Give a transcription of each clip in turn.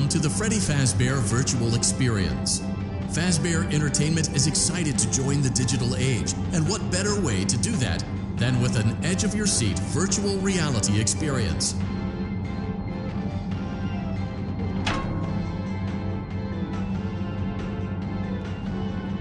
Welcome to the Freddy Fazbear Virtual Experience. Fazbear Entertainment is excited to join the digital age, and what better way to do that than with an edge-of-your-seat virtual reality experience.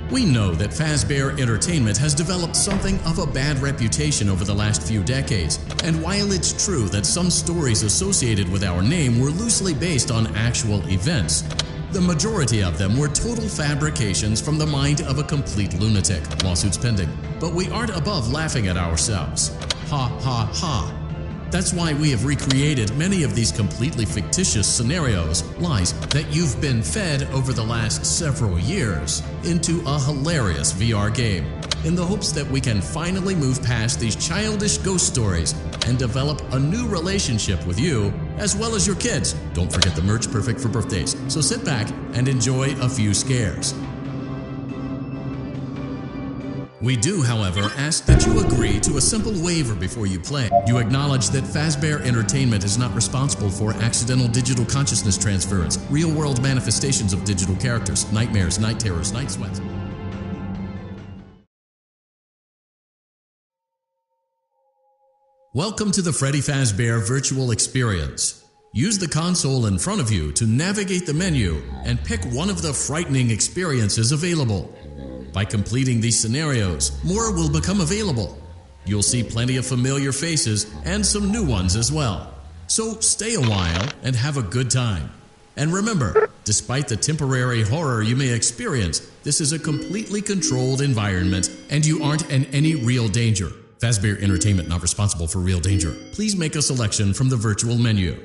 We know that Fazbear Entertainment has developed something of a bad reputation over the last few decades, and while it's true that some stories associated with our name were loosely based on actual events, the majority of them were total fabrications from the mind of a complete lunatic, lawsuits pending. But we aren't above laughing at ourselves. Ha ha ha. That's why we have recreated many of these completely fictitious scenarios, lies that you've been fed over the last several years, into a hilarious VR game, in the hopes that we can finally move past these childish ghost stories and develop a new relationship with you, as well as your kids. Don't forget the merch, perfect for birthdays. So sit back and enjoy a few scares. We do, however, ask that you agree to a simple waiver before you play. You acknowledge that Fazbear Entertainment is not responsible for accidental digital consciousness transference, real-world manifestations of digital characters, nightmares, night terrors, night sweats. Welcome to the Freddy Fazbear Virtual Experience. Use the console in front of you to navigate the menu and pick one of the frightening experiences available. By completing these scenarios, more will become available. You'll see plenty of familiar faces and some new ones as well. So stay a while and have a good time. And remember, despite the temporary horror you may experience, this is a completely controlled environment and you aren't in any real danger. Fazbear Entertainment not responsible for real danger. Please make a selection from the virtual menu.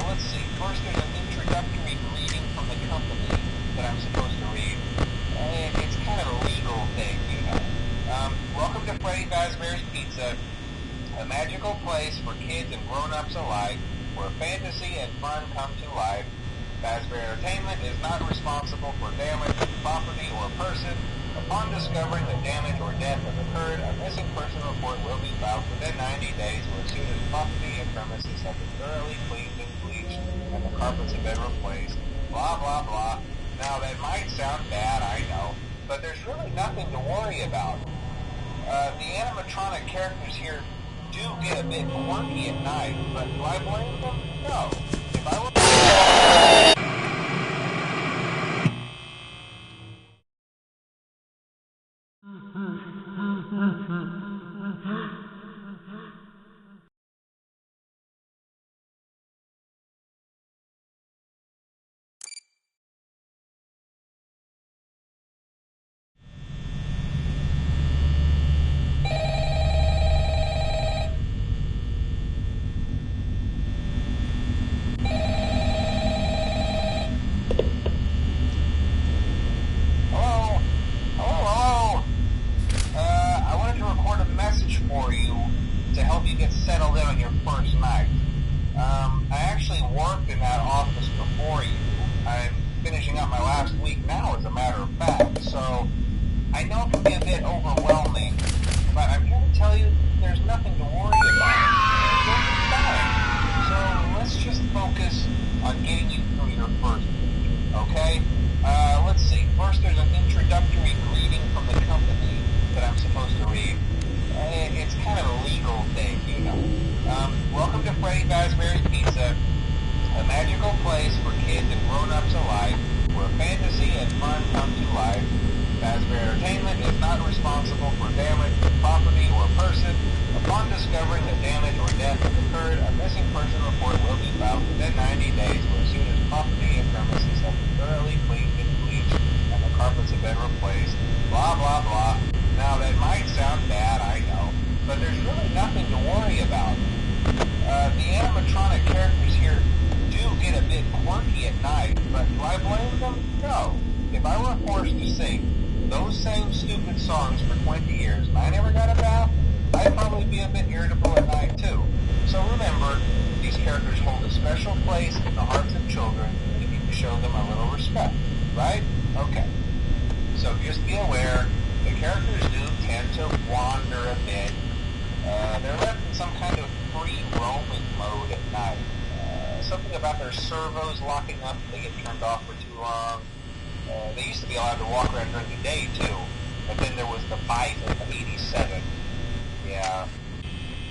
Let's see. First, there's an introductory greeting from the company that I'm supposed to read. It's kind of a legal thing, you know. Welcome to Freddy Fazbear's Pizza, a magical place for kids and grown-ups alike, where fantasy and fun come to life. Fazbear Entertainment is not responsible for damage to property or person. Upon discovering that damage or death has occurred, a missing person report will be filed within 90 days or as soon as property and premises have been thoroughly cleaned and bleached and the carpets have been replaced. Blah, blah, blah. Now, that might sound bad, I know, but there's really nothing to worry about. The animatronic characters here do get a bit quirky at night, but do I blame them? No. If I were... for you to help you get settled in on your first night. I actually worked in that office before you. I'm finishing up my last week now, as a matter of fact, so I know it can be a bit overwhelming, but I'm here to tell you there's nothing to worry about. You'll be fine. So let's just focus on getting you through your first week, okay? Let's see. First, there's an introductory greeting from the company that I'm supposed to read. It's kind of a legal thing, you know. Welcome to Freddy Fazbear's Pizza, a magical place for kids and grown-ups alike, where fantasy and fun come to life. Fazbear Entertainment is not responsible for damage to property or person. Upon discovering that damage or death has occurred, in-person report will be filed within 90 days or as soon as property and premises have been thoroughly cleaned and bleached and the carpets have been replaced. Blah, blah, blah. Now, that might sound bad, I know, but there's really nothing to worry about. The animatronic characters here do get a bit quirky at night, but do I blame them? No. If I were forced to sing those same stupid songs for 20 years and I never got a bath, I'd probably be a bit irritable at night too. So remember, these characters hold a special place in the hearts of children, and we need to show them a little respect, right? Okay. So just be aware, the characters do tend to wander a bit. They're left in some kind of free roaming mode at night. Something about their servos locking up if they get turned off for too long. They used to be allowed to walk around during the day too, but then there was the bite of '87. Yeah.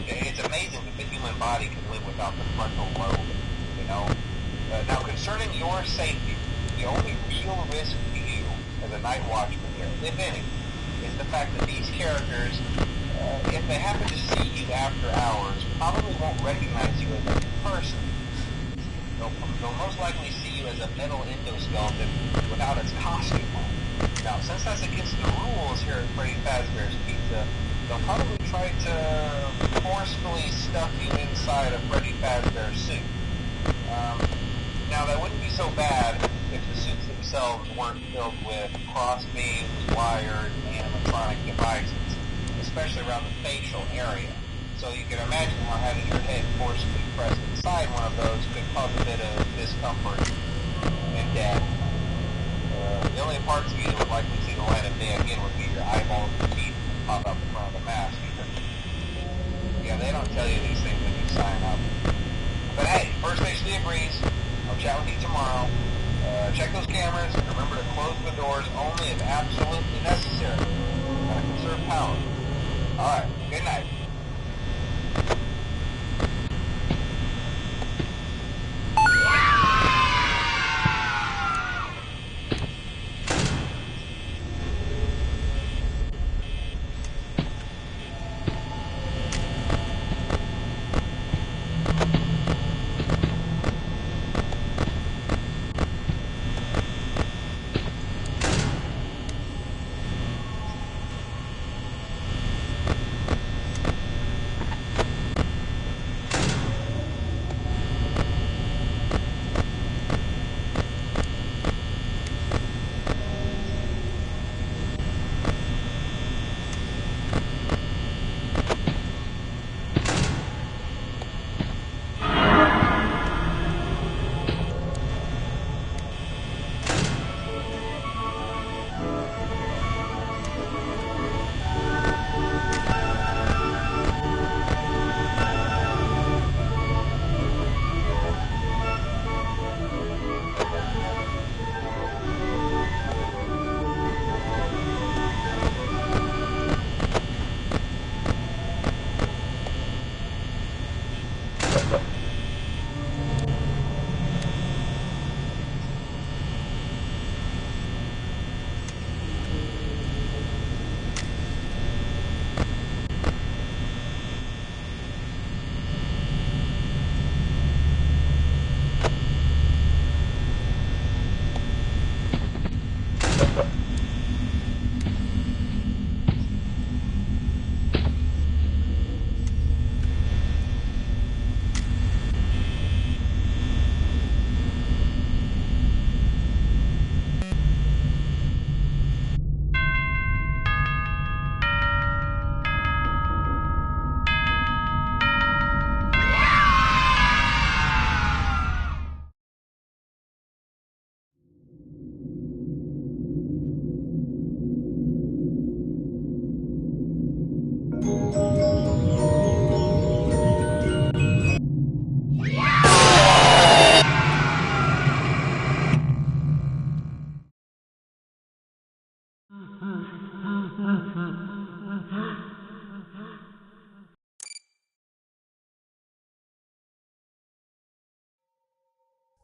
It's amazing that the human body can live without the frontal lobe, you know? Now, concerning your safety, the only real risk to you as a night watchman here, if any, is the fact that these characters, if they happen to see you after hours, probably won't recognize you as a person. They'll most likely see you as a metal endoskeleton without its costume on. Now, since that's against the rules here at Freddy Fazbear's Pizza, they'll probably try to forcefully stuff you inside a Freddy Fazbear suit. Now, that wouldn't be so bad if the suits themselves weren't filled with crossbeams, wires, and animatronic devices, especially around the facial area. So you can imagine how having your head forcibly pressed inside one of those could cause a bit of discomfort and death. The only parts of you that would likely see the light of day again would be your eyeballs and teeth pop out the front of the mask. Yeah, they don't tell you these things when you sign up. But hey, First Station agrees. I'll chat with you tomorrow. Check those cameras and remember to close the doors only if absolutely necessary. Gotta conserve power. Alright, good night.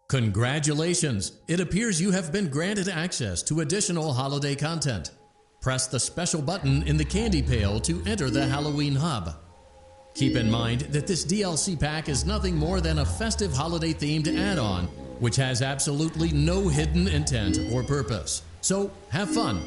Congratulations! It appears you have been granted access to additional holiday content. Press the special button in the candy pail to enter the Halloween hub. Keep in mind that this DLC pack is nothing more than a festive holiday-themed add-on, which has absolutely no hidden intent or purpose. So, have fun!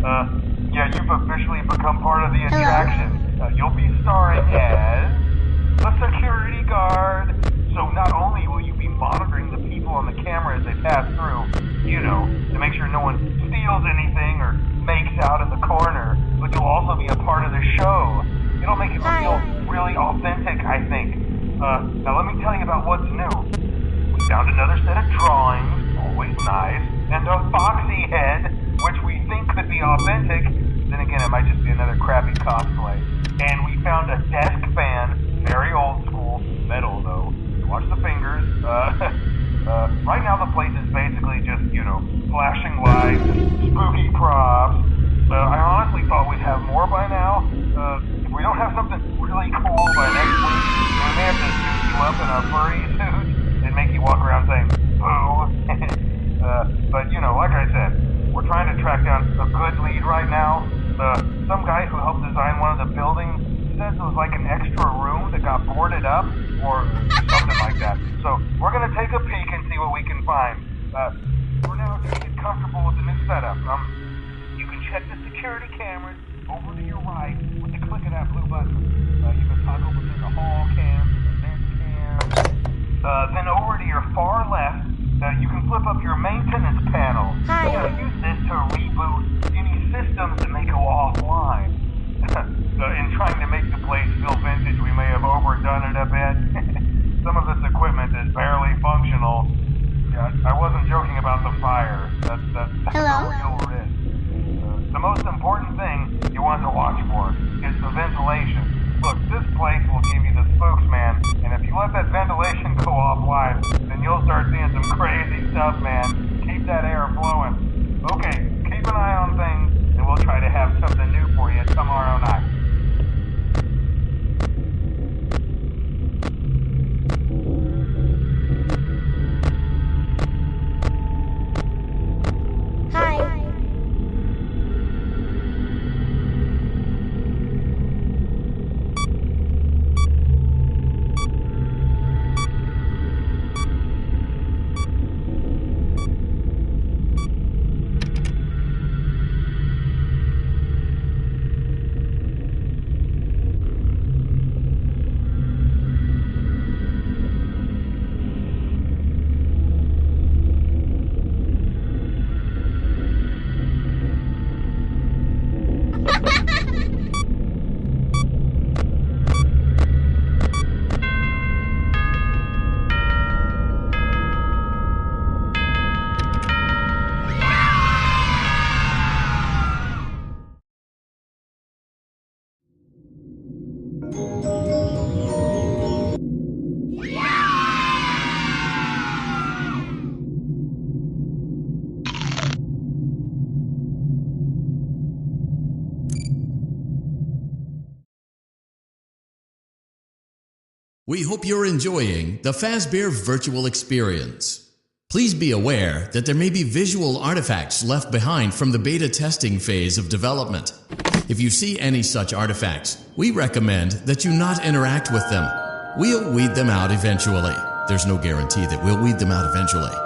Yeah, you've officially become part of the attraction. You'll be starring as a security guard. So not only will you be monitoring the people on the camera as they pass through, you know, to make sure no one steals anything or makes out in the corner, but you'll also be a part of the show. It'll make it feel really authentic, I think. Now let me tell you about what's new. We found another set of drawings, always nice, and a foxy head, which we think could be authentic. Then again, it might just be another crappy cosplay. And we found a desk fan, very old school, metal though. Watch the fingers. Right now the place is basically just, you know, flashing lights, spooky props. I honestly thought we'd have more by now. If we don't have something really cool by next week, we may have to suit you up in a furry suit and make you walk around saying, boo. But, you know, like I said, we're trying to track down a good lead right now. Some guy who helped design one of the buildings says it was like an extra room that got boarded up or something like that. So we're going to take a peek and see what we can find. For now, to get comfortable with the new setup, you can check the security cameras over to your right with the click of that blue button. You can toggle between the hall cams and the vent cams. Then over to your far left, you can flip up your maintenance panel. You're going to use this to reboot any systems that may go offline. In trying to make the place feel vintage, we may have overdone it a bit. Some of this equipment is barely functional. Yeah, I wasn't joking about the fire. That's a real risk. The most important thing you want to watch for is the ventilation. Look, this place will give you the spooks, man. And if you let that ventilation go offline, then you'll start seeing some crazy stuff, man. Keep that air flowing. Okay, keep an eye on things, and we'll try to have something new for you tomorrow night. We hope you're enjoying the Fazbear virtual experience. Please be aware that there may be visual artifacts left behind from the beta testing phase of development. If you see any such artifacts, we recommend that you not interact with them. We'll weed them out eventually. There's no guarantee that we'll weed them out eventually.